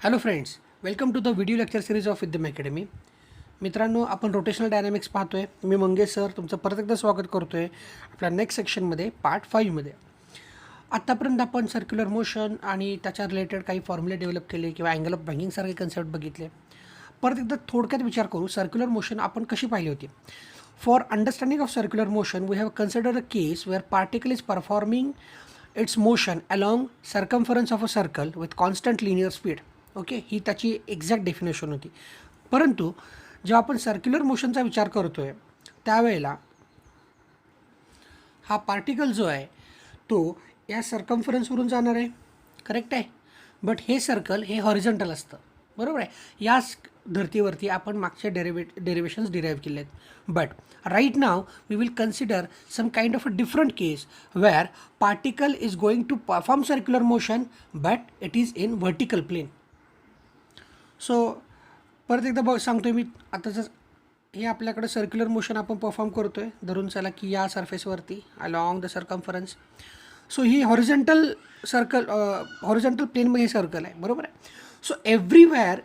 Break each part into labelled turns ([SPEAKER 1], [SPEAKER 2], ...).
[SPEAKER 1] Hello friends, welcome to the video lecture series of Vidyam academy. मित्रांनो, आपण rotational dynamics पाहतो आहे. मी मंगेश सर तुमचं परत एकदा स्वागत करतो आहे आपल्या नेक्स्ट सेक्शनमध्ये पार्ट 5मध्ये. आत्तापर्यंत आपण सर्क्युलर मोशन आणि त्याच्या रिलेटेड काही फॉर्म्युले डेव्हलप केले किंवा अँगल ऑफ बँकिंगसारखे कन्सेप्ट बघितले. परत एकदा थोडक्यात विचार करू, सर्क्युलर मोशन आपण कशी पाहिली होती. For understanding of circular motion we have considered a case where particle is performing its motion along circumference of a circle with constant linear speed. Okay, ही त्याची एक्झॅक्ट डेफिनेशन होती. परंतु जेव्हा आपण सर्क्युलर मोशनचा विचार करतो आहे त्यावेळेला हा पार्टिकल जो आहे तो या सर्कम्फरन्सवरून जाणार आहे, करेक्ट आहे. बट हे सर्कल हे हॉरिझॉन्टल असतं, बरोबर आहे. याच धर्तीवरती आपण मागचे डेरिवेशन्स डिराईव्ह केले आहेत. But right now we will consider some kind of a different case where particle is going to perform circular motion but it is in vertical plane. So परत एकदा सांगतो आहे मी आता, जर हे आपल्याकडे सर्क्युलर मोशन आपण परफॉर्म करतो आहे, धरून चला की या सरफेसवरती अलॉंग द सर्कम्फरन्स. सो ही हॉरिझॉन्टल हॉरिझॉन्टल प्लेनमध्ये हे सर्कल आहे, बरोबर आहे. So everywhere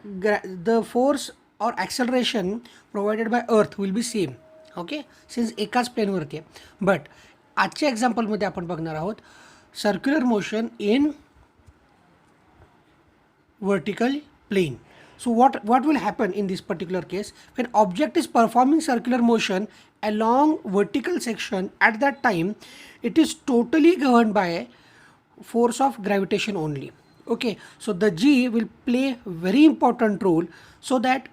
[SPEAKER 1] the force or acceleration provided by earth will be same. Okay, since एकाच प्लेनवरती आहे. बट आजच्या एक्झाम्पलमध्ये आपण बघणार आहोत circular motion in vertical plane. So what will happen in this particular case when object is performing circular motion along vertical section? At that time it is totally governed by force of gravitation only. Okay, so the G will play very important role, so that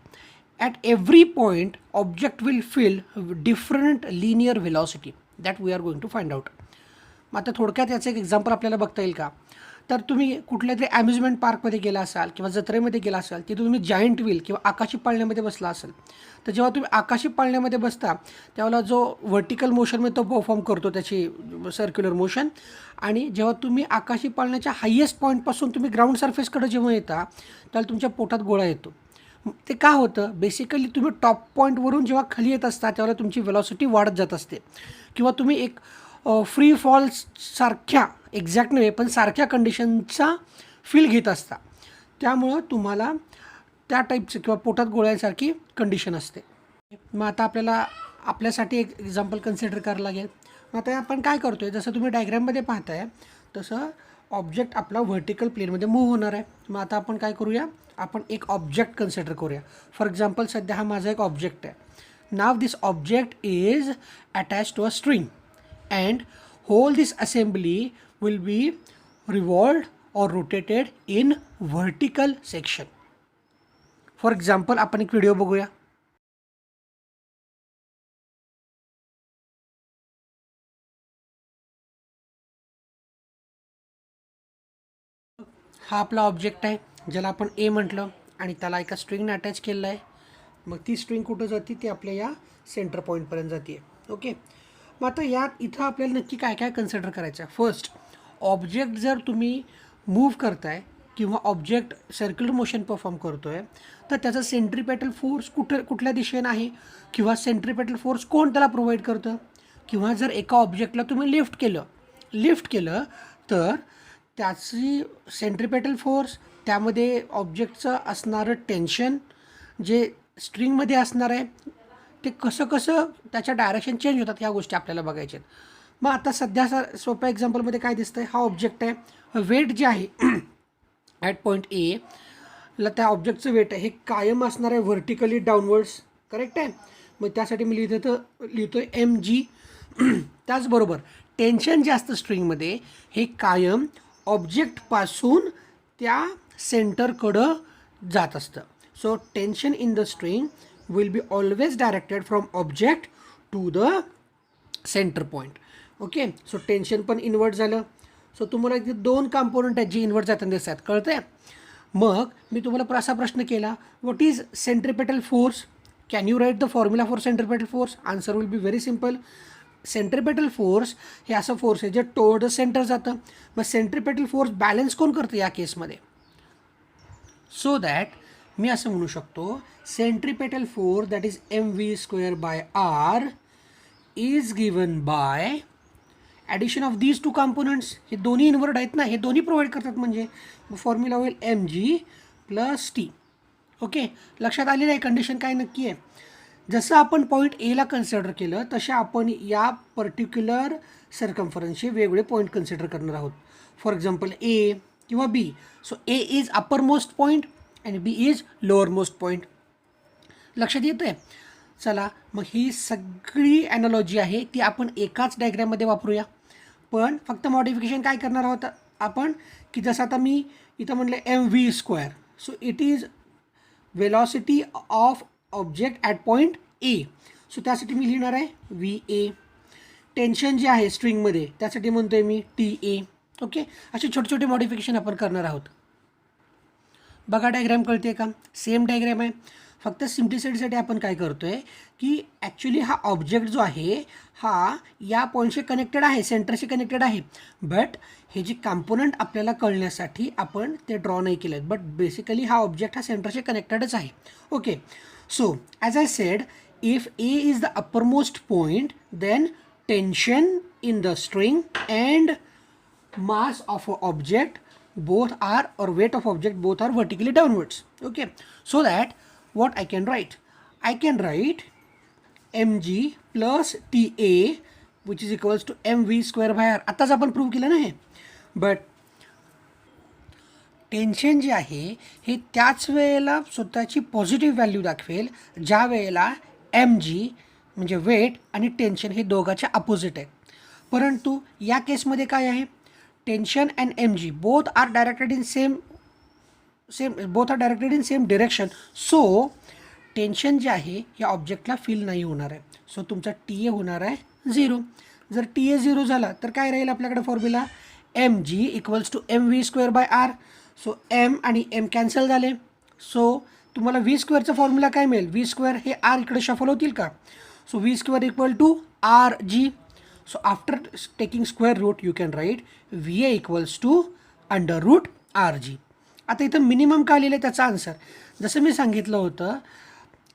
[SPEAKER 1] at every point object will feel different linear velocity that we are going to find out. आता थोडक्यात याचं एक example आपल्याला बघता येईल का, तर तुम्ही कुठल्या तरी अम्युजमेंट पार्कमध्ये गेला असाल किंवा जत्रेमध्ये गेला असाल, तिथे तुम्ही जायंट व्हील किंवा आकाशी पाळण्यामध्ये बसला असाल. तर जेव्हा तुम्ही आकाशी पाळण्यामध्ये बसता त्यावेळेला जो व्हर्टिकल मोशनमध्ये तो परफॉर्म करतो त्याची सर्क्युलर मोशन, आणि जेव्हा तुम्ही आकाशी पाळण्याच्या हायेस्ट पॉईंटपासून तुम्ही ग्राउंड सरफेसकडे जेव्हा येता त्यावेळेला तुमच्या पोटात गोळा येतो. ते का होतं, बेसिकली तुम्ही टॉप पॉईंटवरून जेव्हा खाली येत असता त्यावेळेला तुमची वेलॉसिटी वाढत जात असते, किंवा तुम्ही एक फ्री फॉल सारख्या, एक्झॅक्ट नव्हे पण सारख्या कंडिशनचा फील घेत असता. त्यामुळं तुम्हाला त्या टाईपचं किंवा पोटात गोळ्यासारखी कंडिशन असते. मग आता आपल्याला आपल्यासाठी एक एक्झाम्पल कन्सिडर करावं लागेल. मग आता आपण काय करतो आहे, जसं तुम्ही डायग्रॅममध्ये पाहताय तसं ऑब्जेक्ट आपला व्हर्टिकल प्लेनमध्ये मूव्ह होणार आहे. मग आता आपण काय करूया, आपण एक ऑब्जेक्ट कन्सिडर करूया. फॉर एक्झाम्पल सध्या हा माझा एक ऑब्जेक्ट आहे. नाव this object is attach to a string and whole this assembly will be revolved or rotated in vertical section. For example, आपण एक व्हिडिओ बघूया. हा आपला ऑब्जेक्ट आहे ज्याला आपण ए म्हटलं, आणि त्याला एका स्ट्रिंगने अटॅच केलेलं आहे. मग ती स्ट्रिंग कुठं जाते, ती आपल्या या सेंटर पॉईंटपर्यंत जाते. ओके, मग आता यात इथं आपल्याला नक्की काय काय कन्सिडर करायचं आहे. फर्स्ट, ऑब्जेक्ट जर तुम्ही मूव्ह करताय किंवा ऑब्जेक्ट सर्क्युलर मोशन परफॉर्म करतो आहे तर त्याचा सेंट्रिपेटल फोर्स कुठल्या दिशेनं आहे, किंवा सेंट्रिपेटल फोर्स कोण त्याला प्रोव्हाइड करतं. किंवा जर एका ऑब्जेक्टला तुम्ही लिफ्ट केलं तर त्याची सेंट्रिपेटल फोर्स, त्यामध्ये ऑब्जेक्टचं असणारं टेन्शन जे स्ट्रिंगमध्ये असणार आहे ते कसं त्याच्या डायरेक्शन चेंज होतात, ह्या गोष्टी आपल्याला बघायच्या आहेत. मग आता सध्या सोप्या एक्झाम्पलमध्ये काय दिसतं आहे, हा ऑब्जेक्ट आहे. वेट जे आहे ॲट पॉईंट ए ला त्या ऑब्जेक्टचं वेट आहे हे कायम असणार आहे व्हर्टिकली डाऊनवर्ड्स, करेक्ट आहे. मग त्यासाठी मी लिहितो mg. त्याचबरोबर टेन्शन जे असतं स्ट्रिंगमध्ये हे कायम ऑब्जेक्टपासून त्या सेंटरकडं जात असतं. So tension in the string will be always directed from object to the center point. Okay, so tension पण इन्व्हर्ट झालं. सो तुम्हाला इथे दोन कंपोनंट आहेत जी इन्व्हर्ट जाताना दिसतात, कळतंय. मग मी तुम्हाला असा प्रश्न केला, what is centripetal force, can you write the formula for centripetal force. Answer will be very simple. Centripetal force हे असं फोर्स आहे जे टुवर्ड द सेंटर जातं. मग सेंट्रिपेटल फोर्स बॅलन्स कोण करतं या केसमध्ये, सो दॅट मी असं म्हणू शकतो centripetal force that is mv²/r is given by addition of these two components. हे दोन्ही इन्व्हर्ट आहेत ना, हे दोन्ही प्रोव्हाइड करतात, म्हणजे फॉर्म्युला होईल mg प्लस टी. ओके, लक्षात आलेलं आहे कंडिशन काय नक्की आहे. जसं आपण पॉईंट एला कन्सिडर केलं तसे आपण या पर्टिक्युलर सर्कम्फरन्सचे वेगवेगळे पॉईंट कन्सिडर करणार आहोत. फॉर एक्झाम्पल ए किंवा B. So A is upper most point आणि B is lower most point. लक्षात येतं आहे. चला मग ही सगळी ॲनॉलॉजी आहे ती आपण एकाच डायग्रॅममध्ये वापरूया. पण फक्त मॉडिफिकेशन काय करणार आहोत आपण, की जसं आता मी इथं म्हटलं mv². So it is velocity of object at point A. So त्यासाठी मी लिहिणार आहे VA. टेन्शन जे आहे स्ट्रिंगमध्ये त्यासाठी म्हणतो आहे मी TA. ओके, असे छोटे छोटे मॉडिफिकेशन आपण करणार आहोत. बघा डायग्रॅम कळते का, सेम डायग्रॅम आहे. फक्त सिम्प्लिसिटीसाठी आपण काय करतो आहे की ॲक्च्युली हा ऑब्जेक्ट जो आहे हा या पॉईंटशी कनेक्टेड आहे, सेंटरशी कनेक्टेड आहे. बट हे जे कॉम्पोनंट आपल्याला कळण्यासाठी आपण ते ड्रॉ नाही केले आहेत. बट बेसिकली हा ऑब्जेक्ट हा सेंटरशी कनेक्टेडच आहे. Okay, so as I said, if A is the uppermost point then tension in the string and mass of a object both are, or weight of object both are vertically downwards. Okay, so that what I can write, I can write mg plus ta which is equals to mv² by r. आताच आपण prove केलं ना हे. But tension जे आहे हे त्याच वेळेला स्वतःची पॉझिटिव्ह व्हॅल्यू दाखवेल ज्या वेळेला mg म्हणजे वेट आणि टेन्शन हे दोघांच्या अपोजिट आहे. परंतु या केसमध्ये काय आहे, tension and mg both are directed in same direction. So tension जे आहे या ऑब्जेक्टला फील नाही होणार आहे. सो तुमचा TA होणार आहे 0. जर TA 0 झाला तर काय राहील आपल्याकडे formula, mg equals to mv² by r. So m आणि m कॅन्सल झाले. सो तुम्हाला v²चा फॉर्म्युला काय मिळेल, v² हे r इकडे शफल होतील का. So v² equal to rg. So after taking square root you can write VA equals to under root RG. आता इथं मिनिमम का लिहिलं त्याचा आन्सर, जसं मी सांगितलं होतं,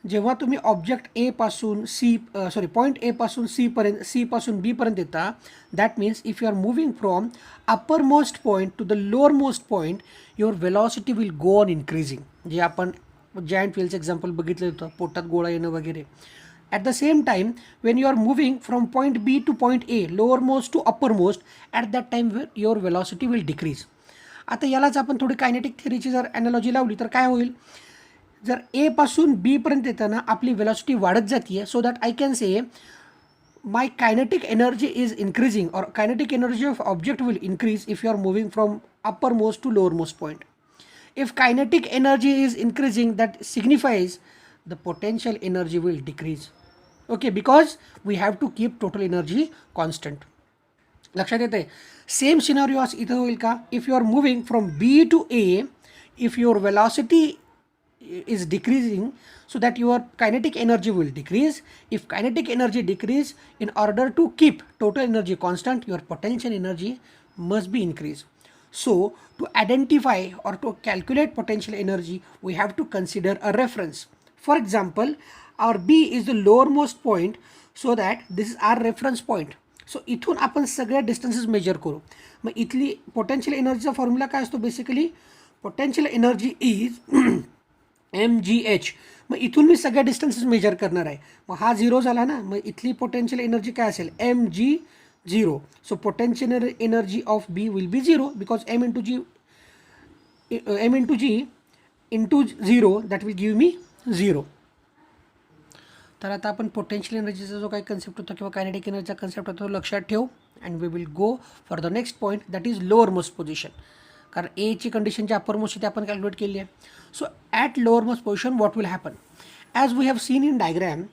[SPEAKER 1] जेव्हा तुम्ही ऑब्जेक्ट ए पासून पॉईंट ए पासून सी पासून बी पर्यंत येता, that means if you are moving from upper most point to the lower most point your velocity will go on increasing. जे आपण जायंट व्हीलचं एक्झाम्पल बघितलं होतं, पोटात गोळा येणं वगैरे. At the same time, when you are moving from point B to point A, lowermost to uppermost, at that time your velocity will decrease. आता यालाच आपण थोडी कायनेटिक थिअरीची जर ॲनॉलॉजी लावली तर काय होईल, जर ए पासून बी पर्यंत येताना आपली वेलॉसिटी वाढत जाते, so that I can say my kinetic energy is increasing, और kinetic energy of object will increase if you are moving from upper most to lower most point. If kinetic energy is increasing, that signifies the potential energy will decrease. Okay, because we have to keep total energy constant. लक्षात येतं आहे. Same scenario इथं होईल का, if you are moving from B to A, if your velocity is decreasing, so that your kinetic energy will decrease. If kinetic energy decrease, in order to keep total energy constant, your potential energy must be increased. So to identify or to calculate potential energy, we have to consider a reference. For example, our B is the lowermost point, so that this is our reference point. So इथून आपण सगळ्या distances major करू. मग इथली potential एनर्जीचा formula काय असतो, basically potential energy is mgh. मग इथून मी सगळ्या डिस्टन्सेस मेजर करणार आहे. मग हा 0 झाला ना, मग इथली पोटेन्शियल एनर्जी काय असेल, mg0. So potential energy of B will be 0 because m into g into 0 that will give me 0. तर आता आपण पोटेन्शियल एनर्जीचा जो काही कन्सेप्ट होता किंवा कायनेटिक एनर्जीचा कन्सेप्ट होता तो लक्षात ठेवू, and we will go for the next point that is lower most position. कारण एची कंडिशन जी अपर मोस्ट ती आपण कॅल्क्युलेट केली आहे. So at lowermost position what will happen, as we have seen in diagram,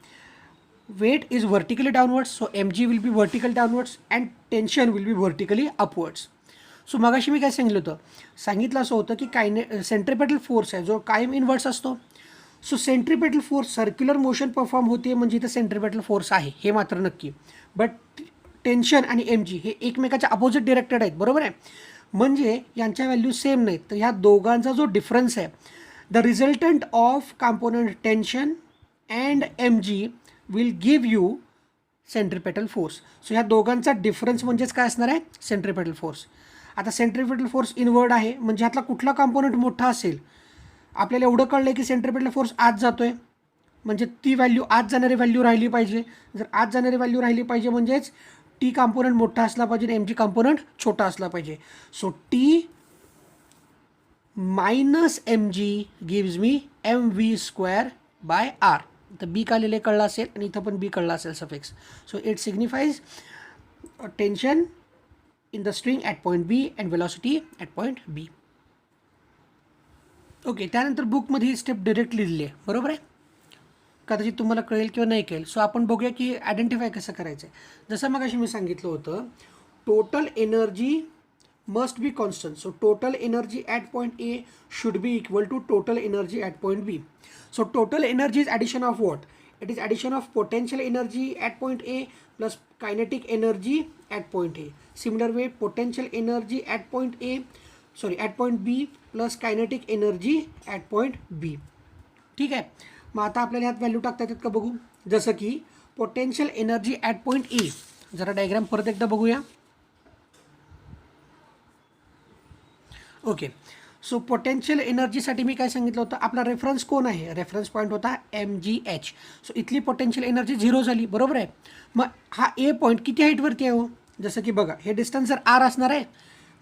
[SPEAKER 1] weight is vertically downwards, so mg will be vertical downwards and tension will be vertically upwards. So मगाशी मी काय सांगितलं असं होतं की centripetal force आहे जो कायम inverse असतो. So centripetal force circular motion perform होते म्हणजे इथं सेंट्रिपेटल फोर्स आहे हे मात्र नक्की. बट टेन्शन आणि mg हे एकमेकाच्या अपोजिट डिरेक्टेड आहेत, बरोबर आहे. म्हणजे यांच्या व्हॅल्यू सेम नाहीत. तर ह्या दोघांचा जो डिफरन्स आहे, the resultant of component tension and mg will give you centripetal force. So ह्या दोघांचा डिफरन्स म्हणजेच काय असणार आहे, सेंट्रिपेटल फोर्स. आता सेंट्रिपेटल फोर्स इनवर्ड आहे म्हणजे ह्यातला कुठला कॉम्पोनंट मोठा असेल, आपल्याला एवढं कळलं की सेंट्रिपेटल फोर्स आत जातोय, म्हणजे ती व्हॅल्यू आत जाणारी व्हॅल्यू राहिली पाहिजे. जर आत जाणारी व्हॅल्यू राहिली पाहिजे म्हणजेच टी कॉम्पोनंट मोठा असला पाहिजे आणि एम जी कॉम्पोनंट छोटा असला पाहिजे. So T minus M G gives me M V square by R. तर बी का लिहिले कळलं असेल आणि इथं पण बी कळलं असेल suffix. So it signifies tension in the string at point B and velocity at point B. Okay, त्यानंतर बुकमध्ये ही स्टेप डिरेक्ट लिहिली आहे, बरोबर आहे, कदाचित तुम्हाला कळेल किंवा नाही कळेल. सो आपण बघूया की आयडेंटिफाय कसं करायचं आहे. जसं मग अशी मी सांगितलं होतं, total energy must be constant. So total energy at point A should be equal to total energy at point B. So total energy is addition of what? It is addition of potential energy at point A plus kinetic energy at point A. Similar way, potential energy at point B plus kinetic energy at point B. ठीक आहे. मग आता आपल्याला ह्यात value टाकता येतात का बघू. जसं की potential energy at point A, जरा डायग्राम परत एकदा बघूया. ओके, सो पोटेन्शियल एनर्जीसाठी मी काय सांगितलं होतं, आपला रेफरन्स कोण आहे, रेफरन्स पॉईंट होता MGH. सो इथली पोटेन्शियल एनर्जी 0 झाली, बरोबर आहे. मग हा ए पॉईंट किती हाईटवरती आहे हो, जसं की बघा हे डिस्टन्स जर आर असणार आहे,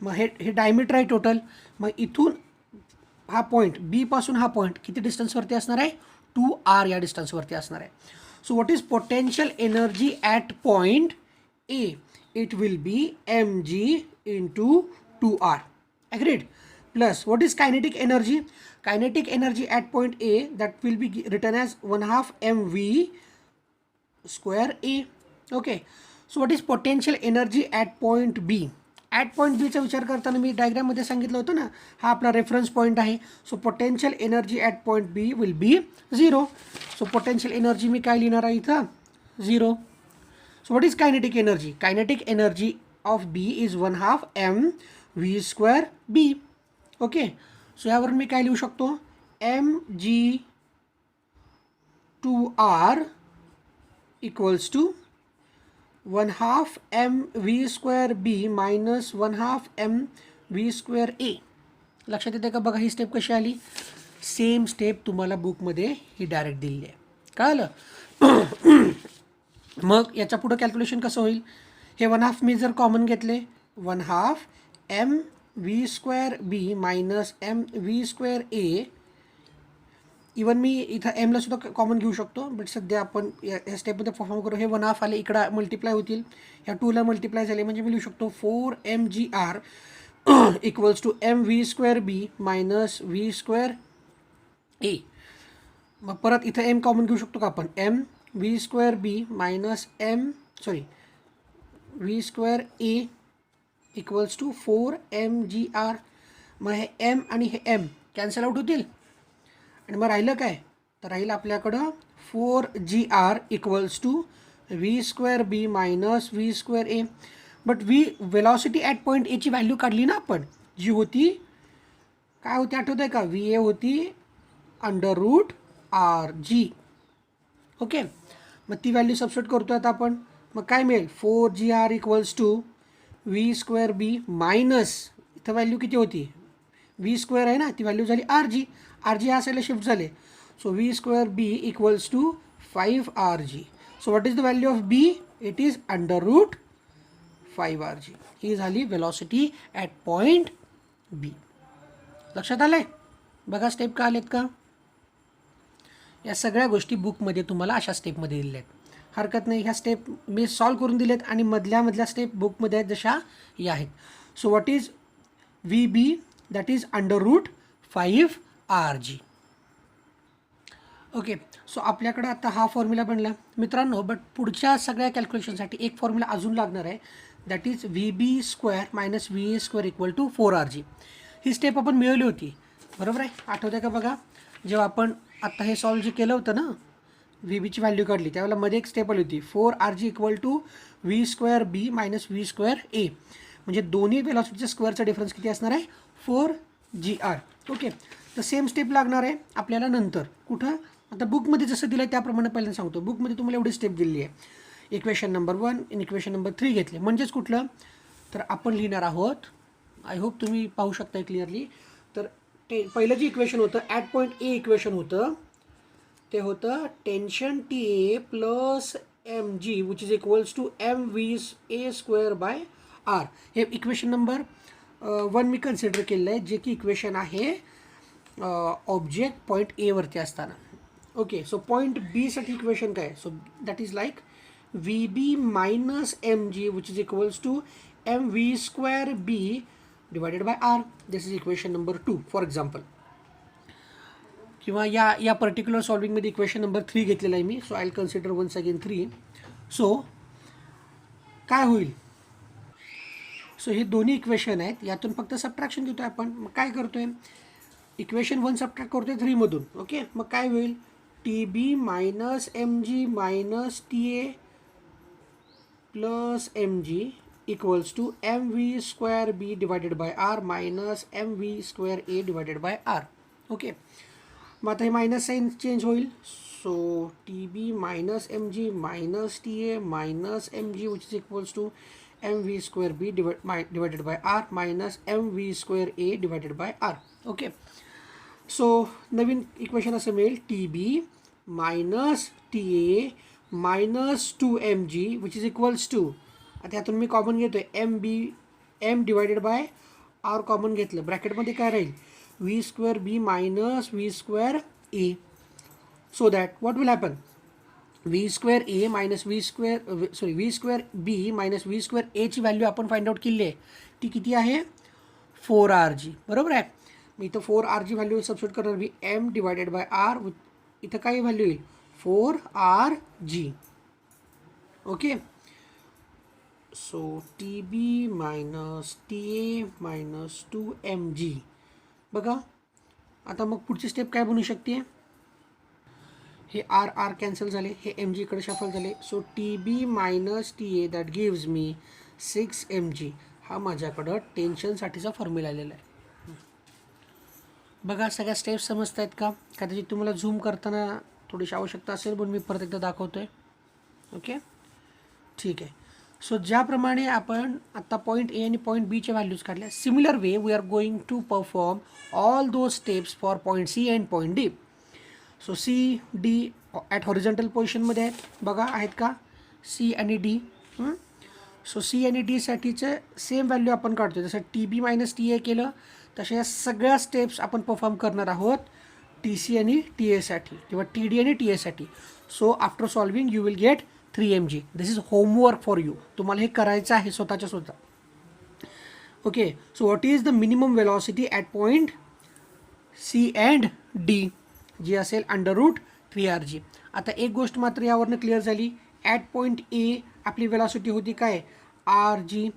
[SPEAKER 1] मग हे डायमीटर आहे टोटल. मग इथून हा पॉईंट बी पासून हा पॉईंट किती डिस्टन्सवरती असणार आहे, 2R या डिस्टन्सवरती असणार आहे. So what is potential energy at point A, it will be mg into 2R. Agreed. Plus what is kinetic energy? Kinetic energy at point A, that will be written as 1/2 mv square A. Okay, so what is potential energy at point B? At point B चा विचार करताना मी diagram मध्ये सांगितलं होतं ना, हा आपला reference point आहे. So potential energy at point B will be 0. So potential energy मी काय लिहिणार आहे इथं, 0. So what is kinetic energy? Kinetic energy of B is 1/2 mv square B. Okay, so यावरून मी काय लिहू शकतो, mg 2R equals to 1/2 mv square B minus 1/2 mv square A. लक्षात येते का बघा ही स्टेप कशी आली. सेम स्टेप तुम्हाला बुकमध्ये ही डायरेक्ट दिली आहे, कळलं. मग याच्या पुढं कॅल्क्युलेशन कसं होईल, हे 1/2 मी जर कॉमन घेतले, 1/2 mv square B minus mv square A. Even मी इथं एमला सुद्धा कॉमन घेऊ शकतो, बट सध्या आपण या स्टेपमध्ये परफॉर्म करू. हे 1/2 आले इकडं मल्टिप्लाय होतील, ह्या 2ला मल्टिप्लाय झाले म्हणजे मी लिहू शकतो 4mgr equals to mv square B minus v square A. मग परत इथं एम कॉमन घेऊ शकतो का आपण, mv square B minus v square A equals to 4mgr. मग हे एम आणि हे एम कॅन्सल आउट होतील आणि मग राहिलं काय, तर राहिलं आपल्याकडं 4gr equals to v square B minus v square A. But velocity at point एची व्हॅल्यू काढली ना आपण, जी होती काय होती आठवत आहे का, VA होती √RG. ओके, मग ती व्हॅल्यू सबस्टिट्यूट करतो आता आपण. मग काय मिळेल, 4gr equals to v square B minus, इथं व्हॅल्यू किती होती, v स्क्वेअर आहे ना, ती व्हॅल्यू झाली RG. RG या साईडला शिफ्ट झाले. So v square B equals to 5RG. So what is the value of B, it is √5RG. ही झाली वेलॉसिटी ॲट पॉईंट B. लक्षात आलं आहे बघा स्टेप का आलेत का. या सगळ्या गोष्टी बुकमध्ये तुम्हाला अशा स्टेपमध्ये दिलेल्या आहेत, हरकत नाही. ह्या स्टेप मी सॉल्व करून दिलेत आणि मधल्या स्टेप बुकमध्ये आहेत जशा या आहेत. So what is VB, that is √5RG. Okay, so आपल्याकडं आता हा फॉर्म्युला बनला मित्रांनो. बट पुढच्या सगळ्या कॅल्क्युलेशनसाठी एक फॉर्म्युला अजून लागणार आहे, that is VB square minus VA square equal to 4RG. ही स्टेप आपण मिळवली होती, बरोबर आहे, आठवतं का बघा. जेव्हा आपण आत्ता हे सॉल्व जे केलं होतं ना, VBची व्हॅल्यू काढली त्यावेळेला मध्ये एक स्टेप आली होती, 4RG equal to V square B minus V square A. म्हणजे दोन्ही वेलॉसिटीच्या स्क्वेअरचा डिफरन्स किती असणार आहे, 4gr. ओके, तर सेम स्टेप लागणार आहे आपल्याला नंतर कुठं, आता बुकमध्ये जसं दिलं आहे त्याप्रमाणे पहिल्यांदा सांगतो. बुकमध्ये तुम्हाला एवढी स्टेप दिली आहे, इक्वेशन नंबर 1 आणि इक्वेशन नंबर 3 घेतले. म्हणजेच कुठलं, तर आपण लिहिणार आहोत, आय होप तुम्ही पाहू शकता क्लिअरली. तर पहिलं जे इक्वेशन होतं ॲट पॉईंट ए इक्वेशन होतं ते होतं tension T A plus M G which is equals to M V A square by R. हे इक्वेशन नंबर 1 मी कन्सिडर केलेलं आहे, जे की इक्वेशन आहे ऑब्जेक्ट पॉईंट एवरती असताना. ओके, सो पॉईंट बीसाठी इक्वेशन काय? So that is like V B minus M G which is equals to M V square B divided by R. This is equation number 2 for example. किंवा या particular सॉल्विंगमध्ये equation number 3 घेतलेला आहे मी. So I will consider once again 3. So काय होईल? So हे दोन्ही इक्वेशन आहेत, यातून फक्त सबट्रॅक्शन घेतो आहे आपण. मग काय करतो आहे? इक्वेशन 1 सबट्रॅक्ट करतो आहे 3मधून. ओके, मग काय होईल? T B minus M G minus T A plus M G equals to M V square B divided by R minus M V square A divided by R. Okay, मग आता हे minus sign change होईल. So T B minus M G minus T A minus M G which is equals to M V square B divided by R minus M V square A divided by R. Okay, so नवीन equation असं मिळेल T B minus T A minus 2mg which is equals to, आता यातून मी common घेतो आहे M divided by R common घेतलं. ब्रॅकेटमध्ये काय राहील? V square B minus V square A. So that what will happen? V square A minus V square B minus V square एची व्हॅल्यू आपण फाइंड आउट केली आहे. ती किती आहे? 4rg. बरोबर आहे. मी इथं 4rg व्हॅल्यू सबस्टिट्यूट करणार. मी एम डिवायडेड बाय आर, इथं काय व्हॅल्यू येईल? 4rg. Okay, so T B minus T A minus 2mg. बघा आता मग पुढची स्टेप काय बनू शकते? हे आर आर कॅन्सल झाले, हे एम जी इकडे शफल झाले. So T B minus T A that gives me 6mg. हा माझ्याकडं टेन्शनसाठीचा फॉर्म्युला आलेला आहे. बघा सगळ्या स्टेप्स समजत आहेत का? कदाचित तुम्हाला झूम करताना थोडीशी आवश्यकता असेल, पण मी परत एकदा दाखवतो आहे. ओके, ठीक आहे. सो ज्याप्रमाणे आपण आत्ता पॉईंट ए आणि पॉईंट बीच्या व्हॅल्यूज काढल्या, similar way we are going to perform all those steps for point C and point D. So C D at horizontal पोझिशनमध्ये आहेत. बघा आहेत का सी आणि डी? सो सी आणि डीसाठीचं सेम व्हॅल्यू आपण काढतो. जसं T B minus T A केलं तशा या सगळ्या स्टेप्स आपण परफॉर्म करणार आहोत टी सी आणि टी एसाठी किंवा टी डी आणि टी एसाठी. So after solving you will get 3mg. This is homework for you. तुम्हाला हे करायचं आहे स्वतःच्या स्वतः. Okay, so what is the minimum velocity at point C and D? जी असेल √3rg. आता एक गोष्ट मात्र यावरनं क्लिअर झाली. ॲट पॉईंट ए आपली वेलॉसिटी होती काय? rg.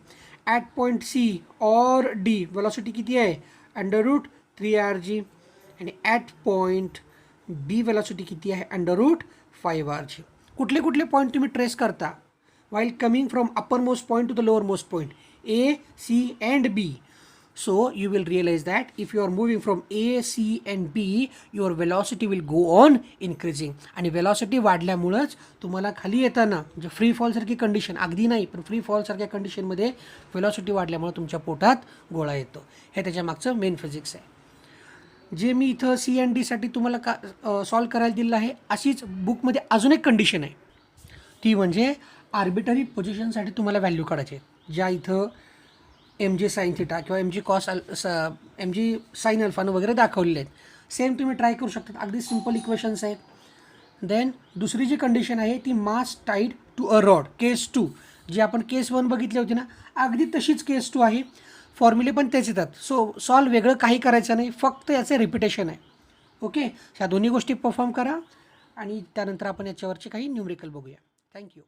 [SPEAKER 1] At point C or D velocity किती आहे? √3rg. आणि ॲट पॉईंट बी वेलॉसिटी किती आहे? √5rg. कुठले कुठले पॉईंट तुम्ही ट्रेस करता while coming from upper most point to the lower most point? A, C and B. So you will realize that if you are moving from A, C and B, your velocity will go on increasing. आणि velocity वाढल्यामुळंच तुम्हाला खाली येताना म्हणजे free फॉलसारखी condition, अगदी नाही पण free फॉलसारख्या कंडिशनमध्ये velocity वाढल्यामुळे तुमच्या पोटात गोळा येतो. हे त्याच्या मागचं मेन फिजिक्स आहे. जे मी इथं सी अँड डीसाठी तुम्हाला सॉल्व करायला दिलं आहे, अशीच बुकमध्ये अजून एक कंडिशन आहे. ती म्हणजे आर्बिटरी पोझिशनसाठी तुम्हाला व्हॅल्यू काढायचे आहेत, ज्या इथं mg साइन थिटा किंवा mg कॉस mg साइन अल्फानं वगैरे दाखवलेले आहेत. सेम तुम्ही ट्राय करू शकता. अगदी सिम्पल इक्वेशन्स आहेत. देन दुसरी जी कंडिशन आहे ती मास टाईड टू अ रॉड, केस 2. जी आपण केस 1 बघितली होती ना, अगदी तशीच केस 2 आहे. फॉर्म्युले पण तेच येतात. सो सॉल्व वेगळं काही करायचं नाही, फक्त याचे रिपिटेशन आहे. ओके, ह्या दोन्ही गोष्टी परफॉर्म करा आणि त्यानंतर आपण याच्यावरचे काही न्यूमरिकल बघूया. थँक्यू.